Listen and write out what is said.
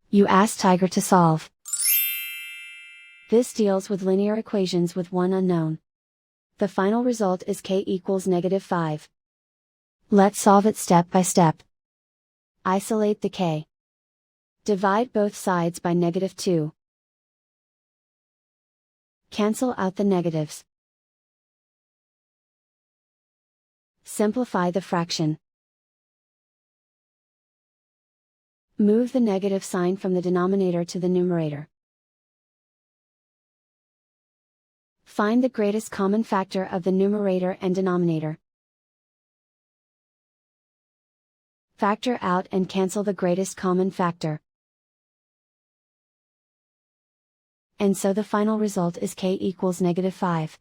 You ask Tiger to solve. This deals with linear equations with one unknown. The final result is k equals -5. Let's solve it step by step. Isolate the k. Divide both sides by -2. Cancel out the negatives. Simplify the fraction. Move the negative sign from the denominator to the numerator. Find the greatest common factor of the numerator and denominator. Factor out and cancel the greatest common factor. And so the final result is k equals -5.